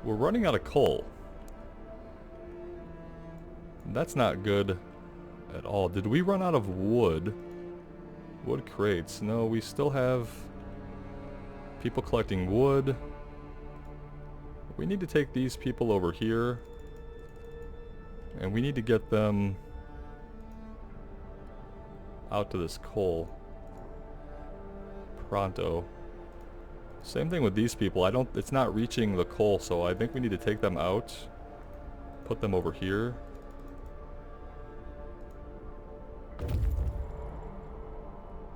We're running out of coal. That's not good at all. Did we run out of wood? Wood crates. No, we still have people collecting wood. We need to take these people over here. And we need to get them out to this coal. Pronto. Same thing with these people. It's not reaching the coal, so I think we need to take them out. Put them over here.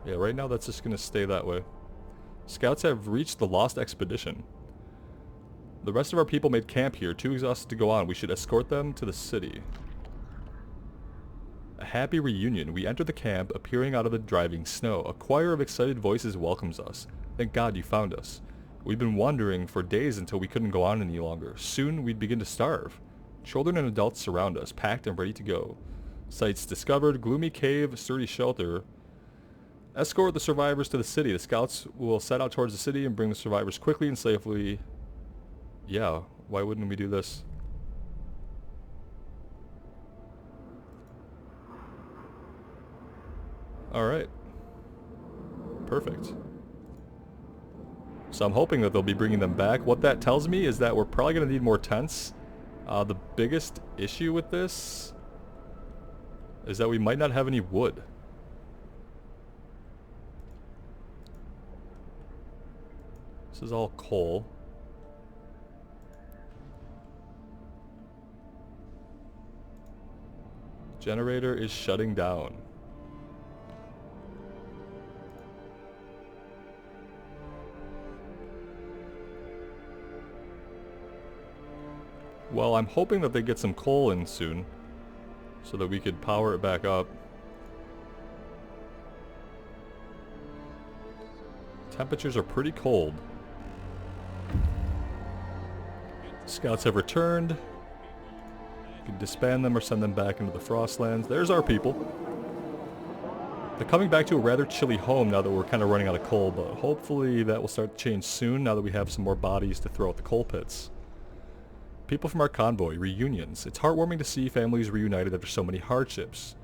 Yeah, right now that's just gonna stay that way. Scouts have reached the lost expedition. The rest of our people made camp here, too exhausted to go on. We should escort them to the city. A happy reunion. We enter the camp, appearing out of the driving snow. A choir of excited voices welcomes us. Thank God you found us. We've been wandering for days until we couldn't go on any longer. Soon we'd begin to starve. Children and adults surround us, packed and ready to go. Sites discovered, gloomy cave, sturdy shelter. Escort the survivors to the city. The scouts will set out towards the city and bring the survivors quickly and safely. Yeah, why wouldn't we do this? Alright. Perfect. So I'm hoping that they'll be bringing them back. What that tells me is that we're probably going to need more tents. The biggest issue with this is that we might not have any wood. This is all coal. Generator is shutting down. Well, I'm hoping that they get some coal in soon, so that we could power it back up. Temperatures are pretty cold. Scouts have returned. We can disband them or send them back into the Frostlands. There's our people. They're coming back to a rather chilly home now that we're kind of running out of coal, but hopefully that will start to change soon now that we have some more bodies to throw at the coal pits. People from our convoy, reunions. It's heartwarming to see families reunited after so many hardships.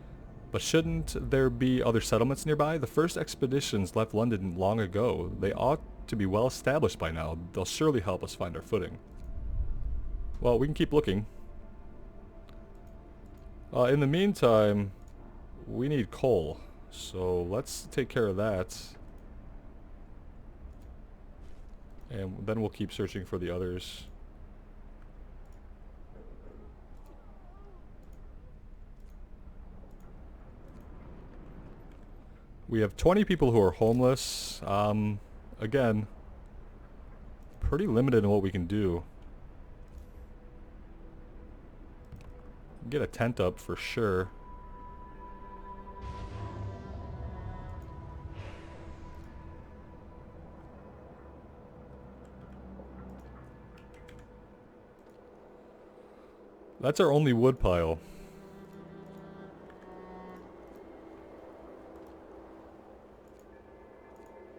But shouldn't there be other settlements nearby? The first expeditions left London long ago. They ought to be well established by now. They'll surely help us find our footing. Well, we can keep looking. In the meantime, we need coal. So let's take care of that. And then we'll keep searching for the others. We have 20 people who are homeless. Again, pretty limited in what we can do. Get a tent up for sure. That's our only wood pile.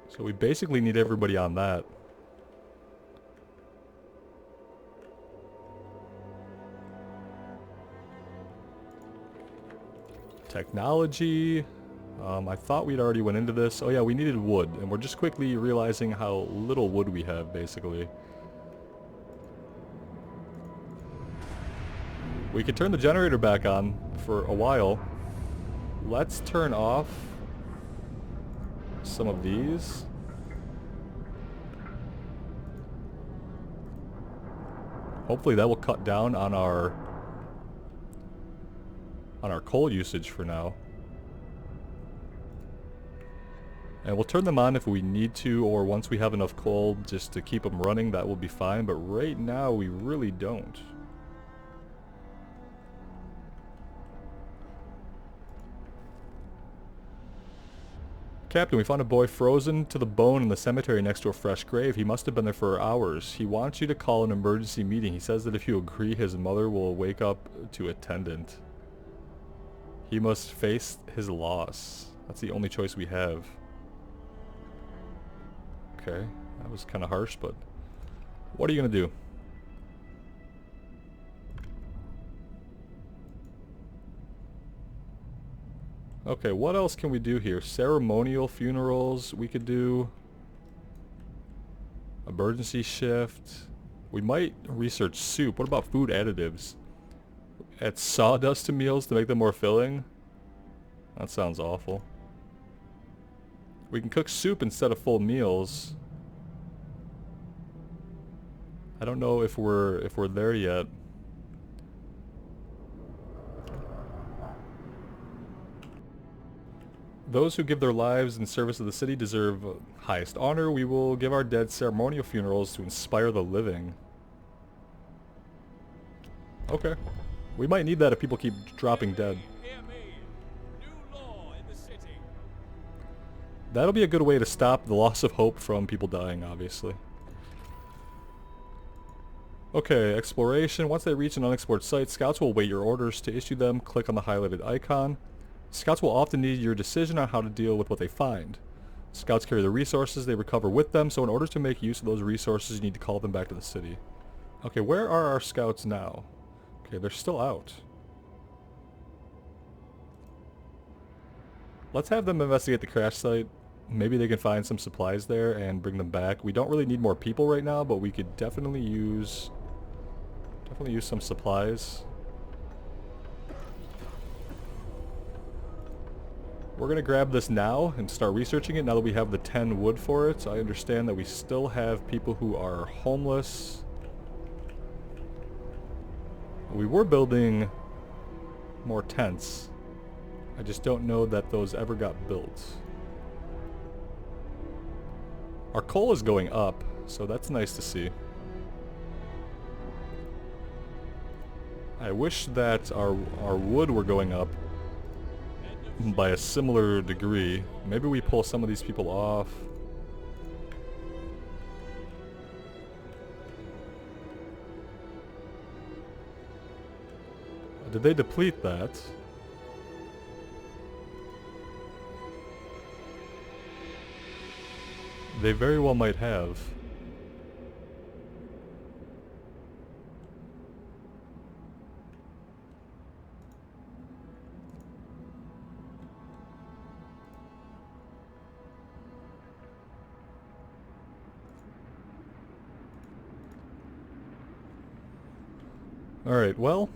So we basically need everybody on that. Technology. I thought we'd already went into this. Oh yeah, we needed wood, and we're just quickly realizing how little wood we have, basically. We could turn the generator back on for a while. Let's turn off some of these. Hopefully that will cut down on our coal usage for now. And we'll turn them on if we need to, or once we have enough coal just to keep them running, that will be fine, but right now we really don't. Captain, we found a boy frozen to the bone in the cemetery next to a fresh grave. He must have been there for hours. He wants you to call an emergency meeting. He says that if you agree, his mother will wake up to attendant. He must face his loss. That's the only choice we have. Okay, that was kind of harsh, but what are you going to do? Okay, what else can we do here? Ceremonial funerals, we could do. Emergency shift. We might research soup. What about food additives? Add sawdust to meals to make them more filling? That sounds awful. We can cook soup instead of full meals. I don't know if we're there yet. Those who give their lives in service of the city deserve highest honor. We will give our dead ceremonial funerals to inspire the living. Okay. We might need that if people keep dropping dead. That'll be a good way to stop the loss of hope from people dying, obviously. Okay, exploration. Once they reach an unexplored site, scouts will await your orders. To issue them, click on the highlighted icon. Scouts will often need your decision on how to deal with what they find. Scouts carry the resources they recover with them, so in order to make use of those resources, you need to call them back to the city. Okay, where are our scouts now? Okay, they're still out. Let's have them investigate the crash site. Maybe they can find some supplies there and bring them back. We don't really need more people right now, but we could definitely use some supplies. We're gonna grab this now and start researching it now that we have the 10 wood for it. I understand that we still have people who are homeless. We were building more tents. I just don't know that those ever got built. Our coal is going up, so that's nice to see. I wish that our wood were going up by a similar degree. Maybe we pull some of these people off. Did they deplete that? They very well might have. Alright, well,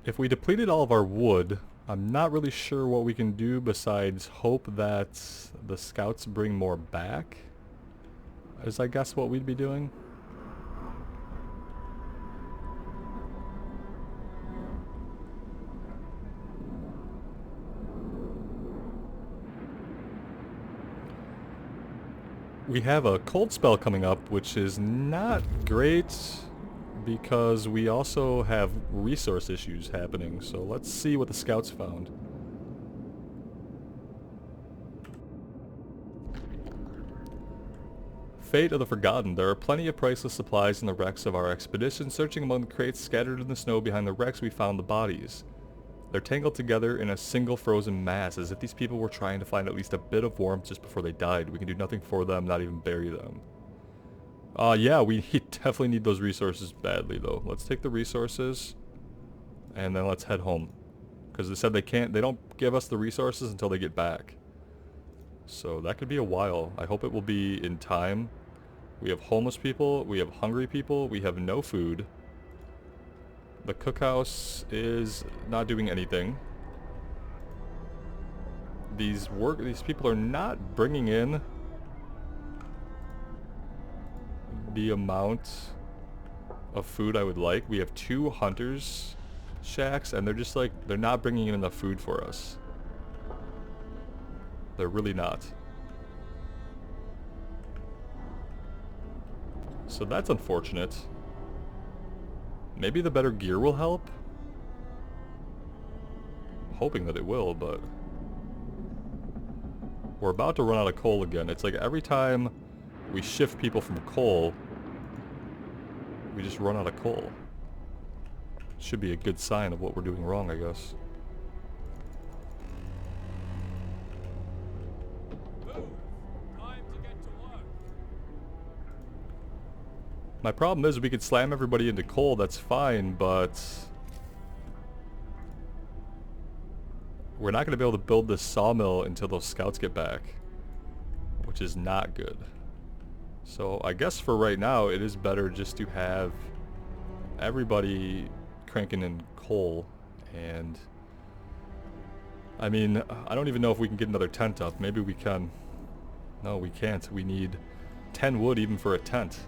if we depleted all of our wood, I'm not really sure what we can do besides hope that the scouts bring more back, is I guess what we'd be doing. We have a cold spell coming up, which is not great because we also have resource issues happening. So let's see what the scouts found. Fate of the Forgotten. There are plenty of priceless supplies in the wrecks of our expedition. Searching among the crates scattered in the snow behind the wrecks, we found the bodies. They're tangled together in a single frozen mass, as if these people were trying to find at least a bit of warmth just before they died. We can do nothing for them, not even bury them. Yeah, we definitely need those resources badly, though. Let's take the resources, and then let's head home. Because they said they don't give us the resources until they get back. So that could be a while. I hope it will be in time. We have homeless people, we have hungry people, we have no food. The cookhouse is not doing anything. These people are not bringing in the amount of food I would like. We have 2 hunters shacks and they're just like, they're not bringing in enough food for us. They're really not. So that's unfortunate. Maybe the better gear will help? I'm hoping that it will, but we're about to run out of coal again. It's like every time we shift people from coal, we just run out of coal. Should be a good sign of what we're doing wrong, I guess. My problem is we could slam everybody into coal, that's fine, but we're not going to be able to build this sawmill until those scouts get back, which is not good. So I guess for right now, it is better just to have everybody cranking in coal. And I mean, I don't even know if we can get another tent up. Maybe we can. No, we can't. We need 10 wood even for a tent.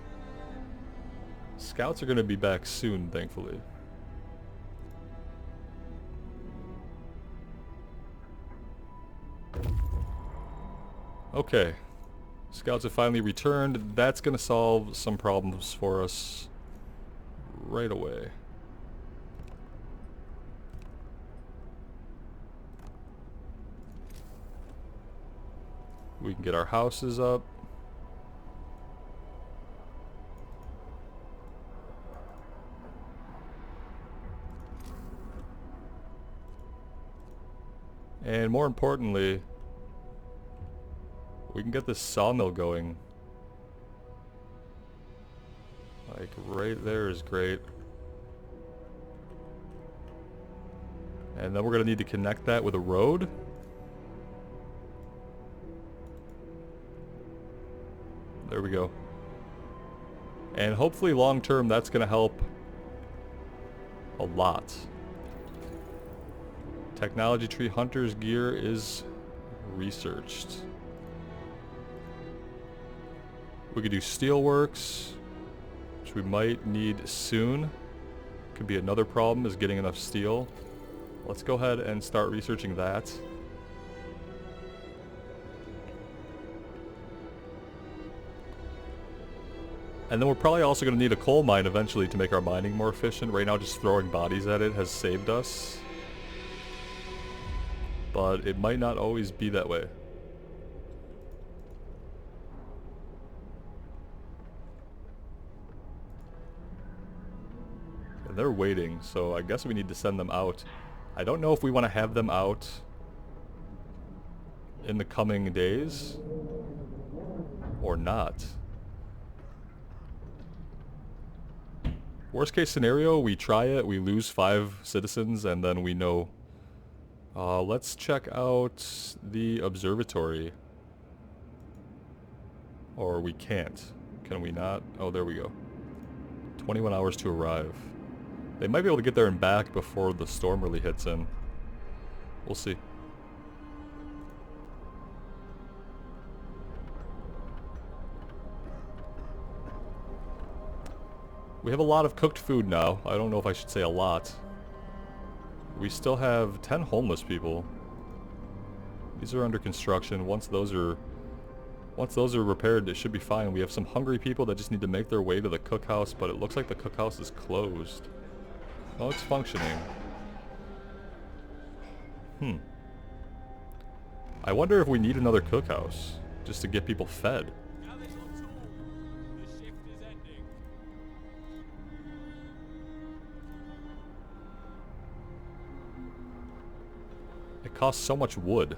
Scouts are going to be back soon, thankfully. Okay. Scouts have finally returned. That's going to solve some problems for us right away. We can get our houses up. And more importantly, we can get this sawmill going. Like right there is great. And then we're going to need to connect that with a road. There we go. And hopefully long term that's going to help a lot. Technology tree hunter's gear is researched. We could do steelworks, which we might need soon. Could be another problem is getting enough steel. Let's go ahead and start researching that. And then we're probably also going to need a coal mine eventually to make our mining more efficient. Right now just throwing bodies at it has saved us. But it might not always be that way. And they're waiting, so I guess we need to send them out. I don't know if we want to have them out in the coming days or not. Worst case scenario, we try it, we lose 5 citizens, and then we know. Let's check out the observatory. Or we can't. Can we not? Oh, there we go. 21 hours to arrive. They might be able to get there and back before the storm really hits in. We'll see. We have a lot of cooked food now. I don't know if I should say a lot. We still have 10 homeless people. These are under construction. Once those are repaired, it should be fine. We have some hungry people that just need to make their way to the cookhouse, but it looks like the cookhouse is closed. Oh, it's functioning. I wonder if we need another cookhouse just to get people fed. It costs so much wood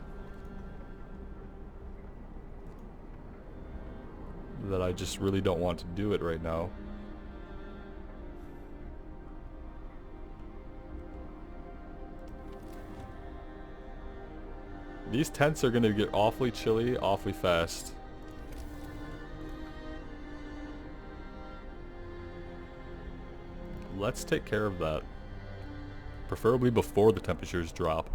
that I just really don't want to do it right now. These tents are going to get awfully chilly, awfully fast. Let's take care of that. Preferably before the temperatures drop.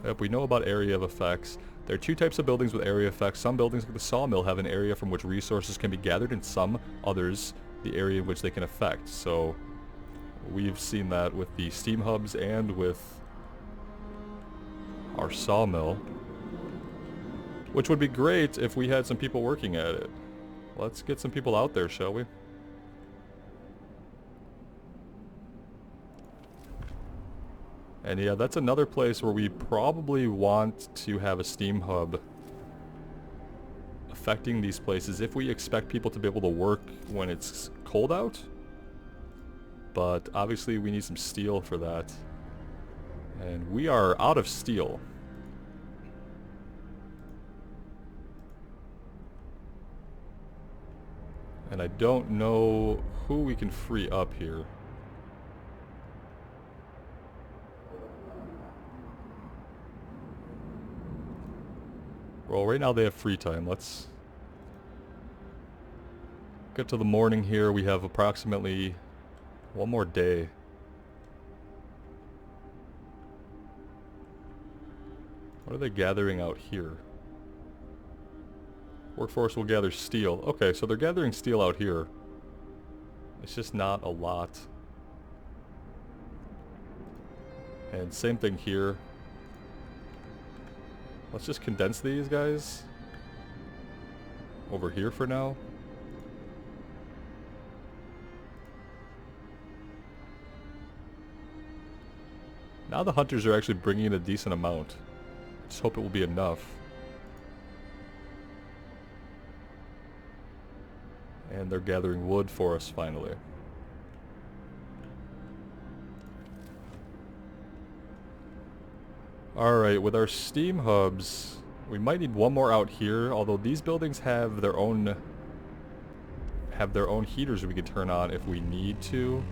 Yep, we know about area of effects. There are 2 types of buildings with area effects. Some buildings like the sawmill have an area from which resources can be gathered, and some others the area in which they can affect. So we've seen that with the steam hubs and with our sawmill, which would be great if we had some people working at it. Let's get some people out there, shall we? And yeah, that's another place where we probably want to have a steam hub affecting these places if we expect people to be able to work when it's cold out. But obviously we need some steel for that. And we are out of steel. And I don't know who we can free up here. Well, right now they have free time. Let's get to the morning here. We have approximately one more day. What are they gathering out here? Workforce will gather steel. Okay, so they're gathering steel out here. It's just not a lot. And same thing here. Let's just condense these guys over here for now. Now the hunters are actually bringing in a decent amount. Just hope it will be enough. And they're gathering wood for us finally. Alright, with our steam hubs, we might need one more out here, although these buildings have their own heaters we can turn on if we need to.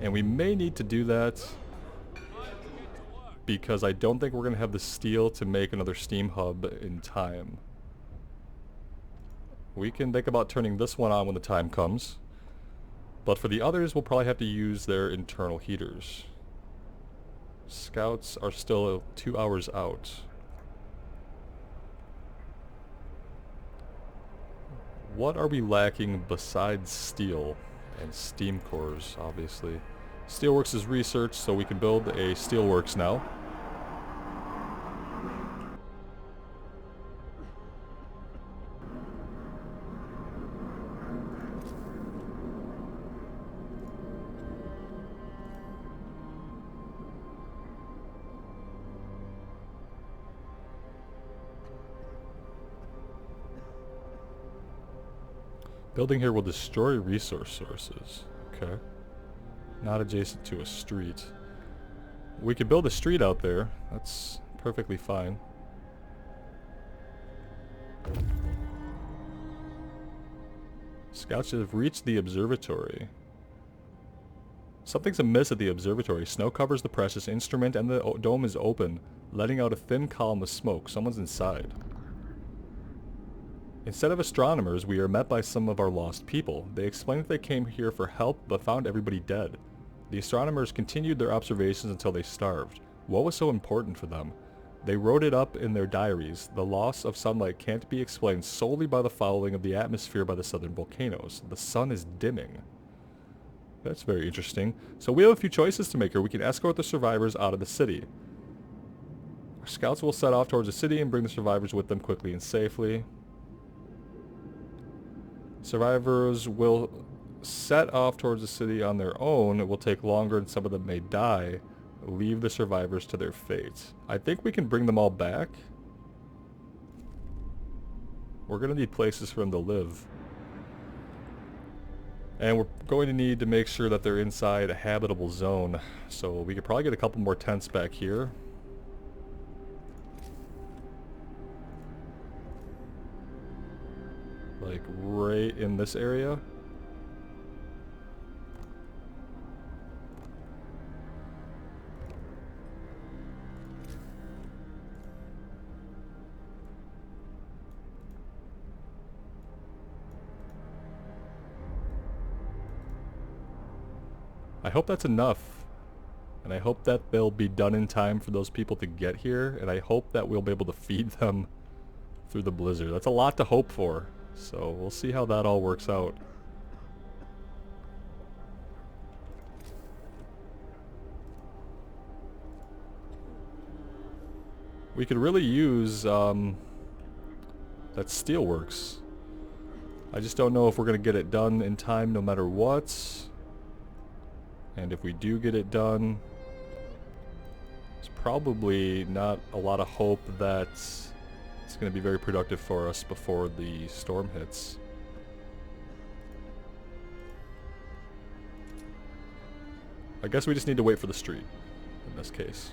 And we may need to do that because I don't think we're going to have the steel to make another steam hub in time. We can think about turning this one on when the time comes. But for the others, we'll probably have to use their internal heaters. Scouts are still 2 hours out. What are we lacking besides steel and steam cores, obviously? Steelworks is research, so we can build a steelworks now. Building here will destroy resource sources. Okay. Not adjacent to a street. We could build a street out there. That's perfectly fine. Scouts have reached the observatory. Something's amiss at the observatory. Snow covers the precious instrument and the dome is open, letting out a thin column of smoke. Someone's inside. Instead of astronomers, we are met by some of our lost people. They explain that they came here for help, but found everybody dead. The astronomers continued their observations until they starved. What was so important for them? They wrote it up in their diaries. The loss of sunlight can't be explained solely by the fouling of the atmosphere by the southern volcanoes. The sun is dimming. That's very interesting. So we have a few choices to make here. We can escort the survivors out of the city. Our scouts will set off towards the city and bring the survivors with them quickly and safely. Survivors will set off towards the city on their own. It will take longer and some of them may die. Leave the survivors to their fate. I think we can bring them all back. We're going to need places for them to live. And we're going to need to make sure that they're inside a habitable zone. So we could probably get a couple more tents back here. Like right in this area. I hope that's enough. And I hope that they'll be done in time for those people to get here. And I hope that we'll be able to feed them through the blizzard. That's a lot to hope for. So we'll see how that all works out. We could really use that steelworks. I just don't know if we're going to get it done in time no matter what. And if we do get it done, there's probably not a lot of hope that it's going to be very productive for us before the storm hits. I guess we just need to wait for the street in this case.